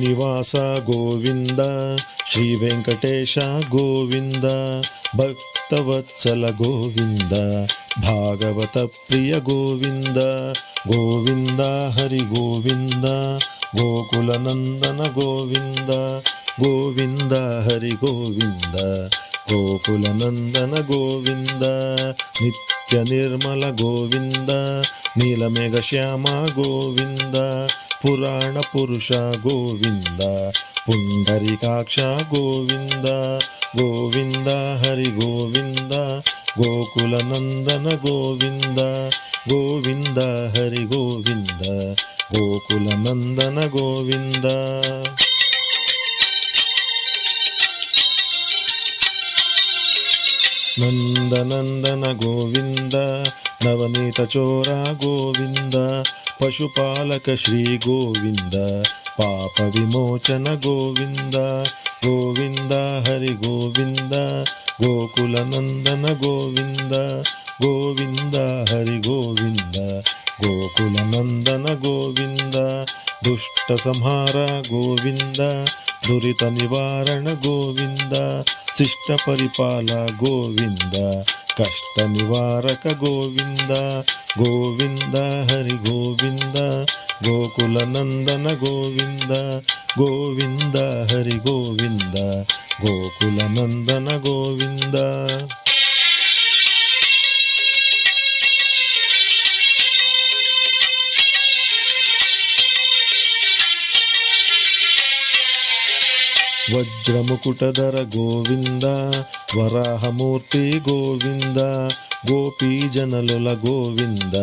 ಶ್ರೀನಿವಾಸ ಗೋವಿಂದ, ಶ್ರೀ ವೆಂಕಟೇಶ ಗೋವಿಂದ, ಭಕ್ತವತ್ಸಲ ಗೋವಿಂದ, ಭಾಗವತ ಪ್ರಿಯ ಗೋವಿಂದ, ಗೋವಿಂದ ಹರಿ ಗೋವಿಂದ, ಗೋಕುಲ ನಂದನ ಗೋವಿಂದ, ಗೋವಿಂದ ಹರಿ ಗೋವಿಂದ, ಗೋಕುಲ ನಂದನ ಗೋವಿಂದ, ನಿತ್ಯ ನಿರ್ಮಲ ಗೋವಿಂದ, ನೀಲಮೇಘ ಶ್ಯಾಮ ಗೋವಿಂದ, ಪುರಾಣ ಪುರುಷ ಗೋವಿಂದ, ಪುಂಡರಿಕಾಕ್ಷ ಗೋವಿಂದ, ಗೋವಿಂದ ಹರಿ ಗೋವಿಂದ, ಗೋಕುಲ ನಂದನ ಗೋವಿಂದ, ಗೋವಿಂದ ಹರಿ ಗೋವಿಂದ, ಗೋಕುಲ ನಂದನ ಗೋವಿಂದ. ನಂದನಂದನ ಗೋವಿಂದ, ನವನೀತ ಚೋರ ಗೋವಿಂದ, ಪಶುಪಾಲಕ ಶ್ರೀ ಗೋವಿಂದ, ಪಾಪ ವಿಮೋಚನ ಗೋವಿಂದ, ಗೋವಿಂದ ಹರಿ ಗೋವಿಂದ, ಗೋಕುಲ ನಂದನ ಗೋವಿಂದ, ಗೋವಿಂದ ಹರಿ ಗೋವಿಂದ, ಗೋಕುಲ ನಂದನ ಗೋವಿಂದ, ದುಷ್ಟ ಸಂಹಾರ ಗೋವಿಂದ, ದುರಿತ ನಿವಾರಣ ಗೋವಿಂದ, ಶಿಷ್ಟ ಪರಿಪಾಲ ಗೋವಿಂದ, ಕಷ್ಟ ನಿವಾರಕ ಗೋವಿಂದ, ಗೋವಿಂದ ಹರಿ ಗೋವಿಂದ, ಗೋಕುಲ ನಂದನ ಗೋವಿಂದ, ಗೋವಿಂದ ಹರಿ ಗೋವಿಂದ, ಗೋಕುಲ ನಂದನ ಗೋವಿಂದ. ವಜ್ರಮುಕುಟಧರ ಗೋವಿಂದ, ವರಾಹಮೂರ್ತಿ ಗೋವಿಂದ, ಗೋಪೀ ಜನಲುಲ ಗೋವಿಂದ,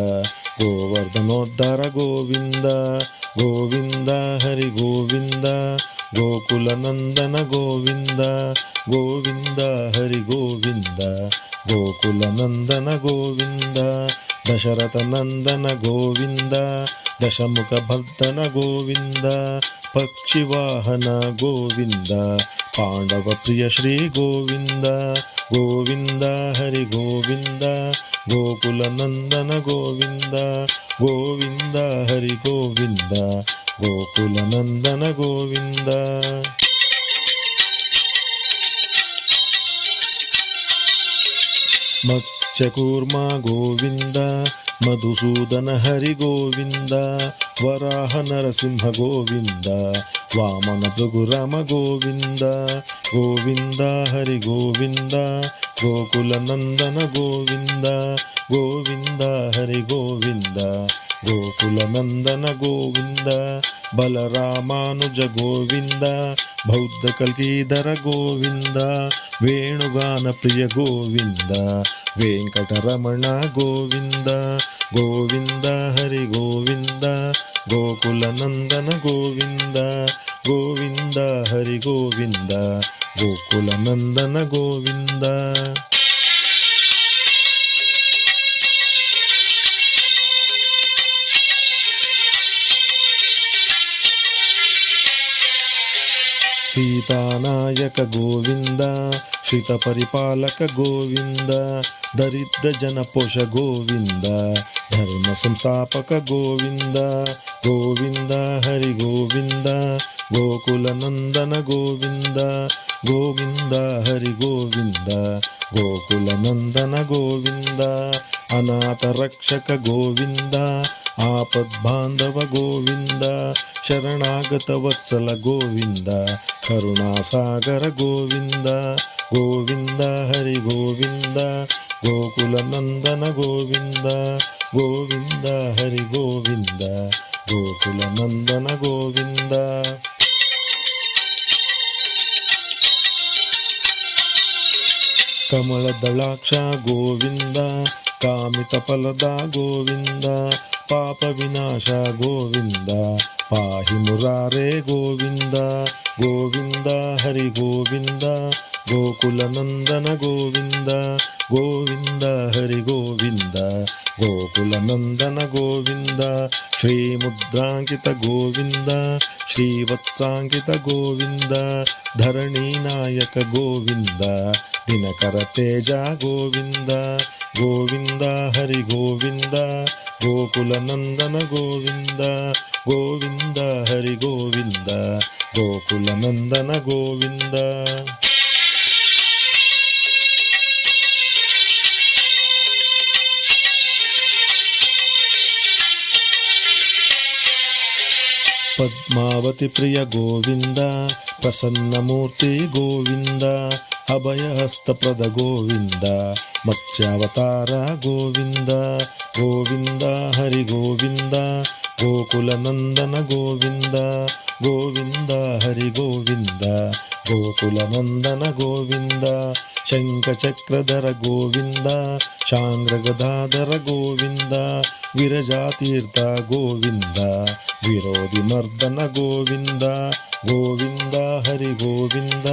ಗೋವರ್ಧನೋದ್ಧಾರ ಗೋವಿಂದ, ಗೋವಿಂದ ಹರಿ ಗೋವಿಂದ, ಗೋಕುಲ ನಂದನ ಗೋವಿಂದ, ಗೋವಿಂದ ಹರಿ ಗೋವಿಂದ, ಗೋಕುಲ ನಂದನ ಗೋವಿಂದ, ದಶರಥ ನಂದನ ಗೋವಿಂದ, ದಶಮುಖ ಭಕ್ತನ ಗೋವಿಂದ, ಪಕ್ಷಿವಾಹನ ಗೋವಿಂದ, ಪಾಂಡವ ಪ್ರಿಯ ಶ್ರೀ ಗೋವಿಂದ, ಗೋವಿಂದ ಹರಿ ಗೋವಿಂದ, ಗೋಕುಲ ನಂದನ ಗೋವಿಂದ, ಗೋವಿಂದ ಹರಿ ಗೋವಿಂದ, ಗೋಕುಲ ನಂದನ ಗೋವಿಂದ. ಮತ್ಸ್ಯಕೂರ್ಮ ಗೋವಿಂದ, ಮಧುಸೂದನ ಹರಿ ಗೋವಿಂದ, ವರಾಹ ನರಸಿಂಹ ಗೋವಿಂದ, ವಾಮನ ಭೃಗುರಾಮ ಗೋವಿಂದ, ಗೋವಿಂದ ಹರಿ ಗೋವಿಂದ, ಗೋಕುಲ ನಂದನ ಗೋವಿಂದ, ಗೋವಿಂದ ಹರಿ ಗೋವಿಂದ, ಗೋಕುಲ ನಂದನ ಗೋವಿಂದ, ಬಲರಾಮಾನುಜ ಗೋವಿಂದ, ಬೌದ್ಧ ಕಲ್ಕೀಧರ ಗೋವಿಂದ, ವೇಣುಗಾನ ಪ್ರಿಯ ಗೋವಿಂದ, ವೆಂಕಟರಮಣ ಗೋವಿಂದ, ಗೋವಿಂದ ಹರಿ ಗೋವಿಂದ, ಗೋಕುಲ ನಂದನ ಗೋವಿಂದ, ಗೋವಿಂದ ಹರಿ ಗೋವಿಂದ, ಗೋಕುಲ ನಂದನ ಗೋವಿಂದ. ಸೀತಾನಾಯಕ ಗೋವಿಂದ, ಶ್ರಿತ ಪರಿಪಾಲಕ ಗೋವಿಂದ, ದರಿದ್ರ ಜನಪೋಷ ಗೋವಿಂದ, ಧರ್ಮ ಸಂಸ್ಥಾಪಕ ಗೋವಿಂದ, ಗೋವಿಂದ ಹರಿ ಗೋವಿಂದ, ಗೋಕುಲ ನಂದನ ಗೋವಿಂದ, ಗೋವಿಂದ ಹರಿ ಗೋವಿಂದ, ಗೋಕುಲ ನಂದನ ಗೋವಿಂದ, ಅನಾಥ ರಕ್ಷಕ ಗೋವಿಂದ, ಆಪದ್ಬಾಂಧವ ಗೋವಿಂದ, ಶರಣಾಗತ ವತ್ಸಲ ಗೋವಿಂದ, ಕರುಣಾಸಾಗರ ಗೋವಿಂದ, ಗೋವಿಂದ ಹರಿ ಗೋವಿಂದ, ಗೋಕುಲ ನಂದನ ಗೋವಿಂದ, ಗೋವಿಂದ ಹರಿ ಗೋವಿಂದ, ಗೋಕುಲ ನಂದನ ಗೋವಿಂದ. ಕಮಲದಳಾಕ್ಷ ಗೋವಿಂದ, ಕಾಮಿತ ಫಲದ ಗೋವಿಂದ, ಪಾಪ ವಿನಾಶ ಗೋವಿಂದ, ಪಾಹಿ ಮುರಾರೇ ಗೋವಿಂದ, ಗೋವಿಂದ ಹರಿ ಗೋವಿಂದ, ಗೋಕುಲ ನಂದನ ಗೋವಿಂದ, ಗೋವಿಂದ ಹರಿ ಗೋವಿಂದ, ಗೋಕುಲ ನಂದನ ಗೋವಿಂದ, ಶ್ರೀ ಮುದ್ರಾಂಕಿತ ಗೋವಿಂದ, ಶ್ರೀವತ್ಸಾಂಕಿತ ಗೋವಿಂದ, ಧರಣಿ ನಾಯಕ ಗೋವಿಂದ, ದಿನಕರ ತೇಜ ಗೋವಿಂದ, ಗೋವಿಂದ ಹರಿ ಗೋವಿಂದ, ಗೋಕುಲ ನಂದನ ಗೋವಿಂದ, ಗೋವಿಂದ ಹರಿ ಗೋವಿಂದ, ಗೋಕುಲನಂದನ ಗೋವಿಂದ. ಪದ್ಮಾವತಿ ಪ್ರಿಯ ಗೋವಿಂದ, ಪ್ರಸನ್ನಮೂರ್ತಿ ಗೋವಿಂದ, ಅಭಯಹಸ್ತಪ್ರದ ಗೋವಿಂದ, ಮತ್ಸ್ಯಾವತಾರ ಗೋವಿಂದ. ಗೋವಿಂದ ಹರಿ ಗೋವಿಂದ, ಗೋಕುಲನಂದನ ಗೋವಿಂದ. ಗೋವಿಂದ ಹರಿ ಗೋವಿಂದ, ಗೋಕುಲನಂದನ ಗೋವಿಂದ. ಶಂಖಚಕ್ರಧರ ಗೋವಿಂದ, ಶಾಂಗ್ರಗದಾಧರ ಗೋವಿಂದ, ವಿರಜಾತೀರ್ಥ ಗೋವಿಂದ, ವಿರೋಧಿ ಮರ್ದನ ಗೋವಿಂದ. ಗೋವಿಂದ ಹರಿ ಗೋವಿಂದ,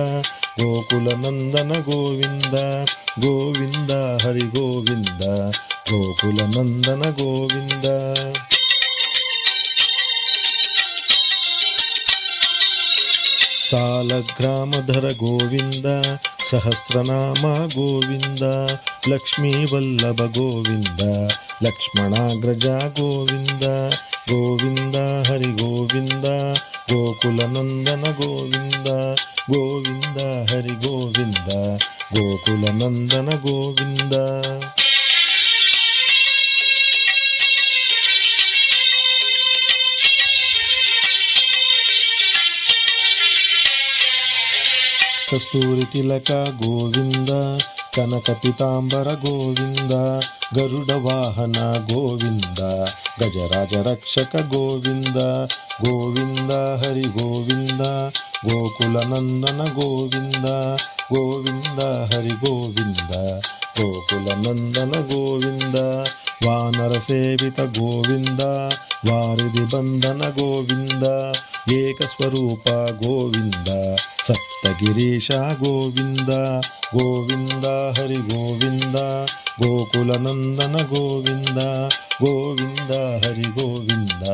ಗೋಕುಲನಂದನ ಗೋವಿಂದ. ಗೋವಿಂದ ಹರಿ ಗೋವಿಂದ, ಗೋಕುಲನಂದನ ಗೋವಿಂದ. ಸಾಲಗ್ರಾಮಧರ ಗೋವಿಂದ, ಸಹಸ್ರನಾಮ ಗೋವಿಂದ, ಲಕ್ಷ್ಮೀ ವಲ್ಲಭ ಗೋವಿಂದ, ಲಕ್ಷ್ಮಣಾಗ್ರಜ ಗೋವಿಂದ. ಗೋವಿಂದ ಹರಿ ಗೋವಿಂದ, ಗೋಕುಲನಂದನ ಗೋವಿಂದ. ಗೋವಿಂದ ಹರಿ ಗೋವಿಂದ, ಗೋಕುಲನಂದನ ಗೋವಿಂದ. ಕಸ್ತೂರಿ ತಿಲಕ ಗೋವಿಂದ, ಕನಕ ಪಿತಾಂಬರ ಗೋವಿಂದ, ಗರುಡ ವಾಹನ ಗೋವಿಂದ, ಗಜರಾಜ ರಕ್ಷಕ ಗೋವಿಂದ. ಗೋವಿಂದ ಹರಿ ಗೋವಿಂದ, ಗೋಕುಲನಂದನ ಗೋವಿಂದ. ಗೋವಿಂದ ಹರಿ ಗೋವಿಂದ, ಗೋಕುಲನಂದನ ಗೋವಿಂದ. ವಾನರ ಸೇವಿತ ಗೋವಿಂದ, ವಾರಿಧಿ ಬಂಧನ ಗೋವಿಂದ, ಏಕಸ್ವರೂಪ ಗೋವಿಂದ, ಸಪ್ತಗಿರೀಶ ಗೋವಿಂದ. ಗೋವಿಂದ ಹರಿ ಗೋವಿಂದ, ಗೋಕುಲನಂದನ ಗೋವಿಂದ. ಗೋವಿಂದ ಹರಿ ಗೋವಿಂದ,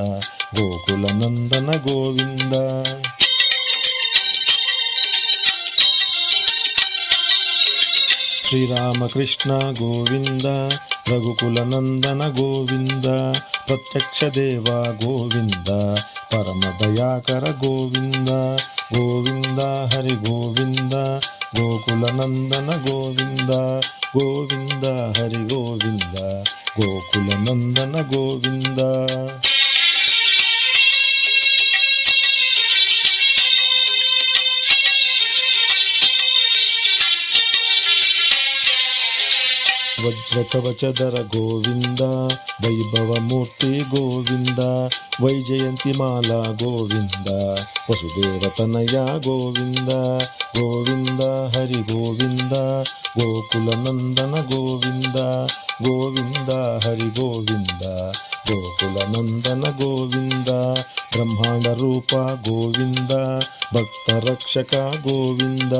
ಗೋಕುಲನಂದನ ಗೋವಿಂದ. ಶ್ರೀರಾಮಕೃಷ್ಣ ಗೋವಿಂದ, ರಘುಕುಲನಂದನ ಗೋವಿಂದ, ಪ್ರತ್ಯಕ್ಷ ದೇವ ಗೋವಿಂದ, ಪರಮ ದಯಾಕರ ಗೋವಿಂದ. ಗೋವಿಂದ ಹರಿ ಗೋವಿಂದ, ಗೋಕುಲನಂದನ ಗೋವಿಂದ. ಗೋವಿಂದ ಹರಿ ಗೋವಿಂದ, ಗೋಕುಲನಂದನ ಗೋವಿಂದ. ವಜ್ರಕವಚಧರ ಗೋವಿಂದ, ವೈಭವ ಮೂರ್ತಿ ಗೋವಿಂದ, ವೈಜಯಂತಿ ಮಾಲಾ ಗೋವಿಂದ, ವಸುದೇವತನಯ ಗೋವಿಂದ. ಗೋವಿಂದ ಹರಿ ಗೋವಿಂದ, ಗೋಕುಲನಂದನ ಗೋವಿಂದ. ಗೋವಿಂದ ಹರಿ ಗೋವಿಂದ, ಗೋಕುಲನಂದನ ಗೋವಿಂದ. ಬ್ರಹ್ಮಾಂಡ ರೂಪ ಗೋವಿಂದ, ಭಕ್ತ ರಕ್ಷಕ ಗೋವಿಂದ,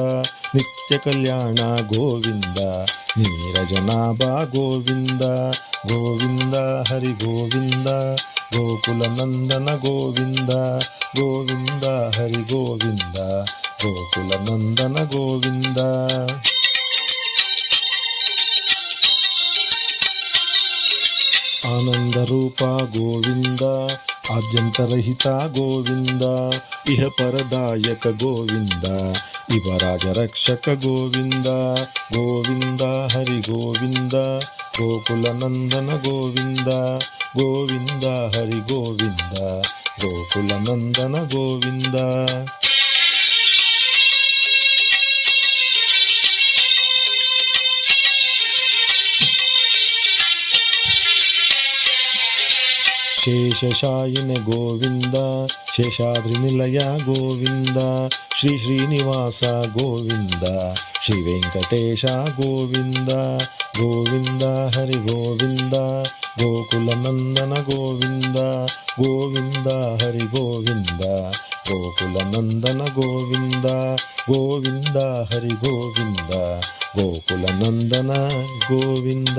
ನಿತ್ಯ ಕಲ್ಯಾಣ ಗೋವಿಂದ, ನೀರಜನಾಭ ಗೋವಿಂದ. ಗೋವಿಂದ ಹರಿ ಗೋವಿಂದ, ಗೋಕುಲನಂದನ ಗೋವಿಂದ. ಗೋವಿಂದ ಹರಿ ಗೋವಿಂದ, ಗೋಕುಲನಂದನ ಗೋವಿಂದ. ಆನಂದ ರೂಪ ಗೋವಿಂದ, ಆದ್ಯಂತರಹಿತ ಗೋವಿಂದ, ಇಹ ಪರದಾಯಕ ಗೋವಿಂದ, ಇವರಾಜ ರಕ್ಷಕ ಗೋವಿಂದ. ಗೋವಿಂದ ಹರಿ ಗೋವಿಂದ, ಗೋಕುಲನಂದನ ಗೋವಿಂದ. ಗೋವಿಂದ ಹರಿ ಗೋವಿಂದ, ಗೋಕುಲನಂದನ ಗೋವಿಂದ. ಶೇಷಶಾಯಿನ ಗೋವಿಂದ, ಶೇಷಾದ್ರಿ ನಿಲಯ ಗೋವಿಂದ, ಶ್ರೀ ಶ್ರೀನಿವಾಸ ಗೋವಿಂದ, ಶ್ರೀ ವೆಂಕಟೇಶ ಗೋವಿಂದ. ಗೋವಿಂದ ಹರಿ ಗೋವಿಂದ, ಗೋಕುಲನಂದನ ಗೋವಿಂದ. ಗೋವಿಂದ ಹರಿ ಗೋವಿಂದ, ಗೋಕುಲನಂದನ ಗೋವಿಂದ. ಗೋವಿಂದ ಹರಿ ಗೋವಿಂದ, ಗೋಕುಲನಂದನ ಗೋವಿಂದ.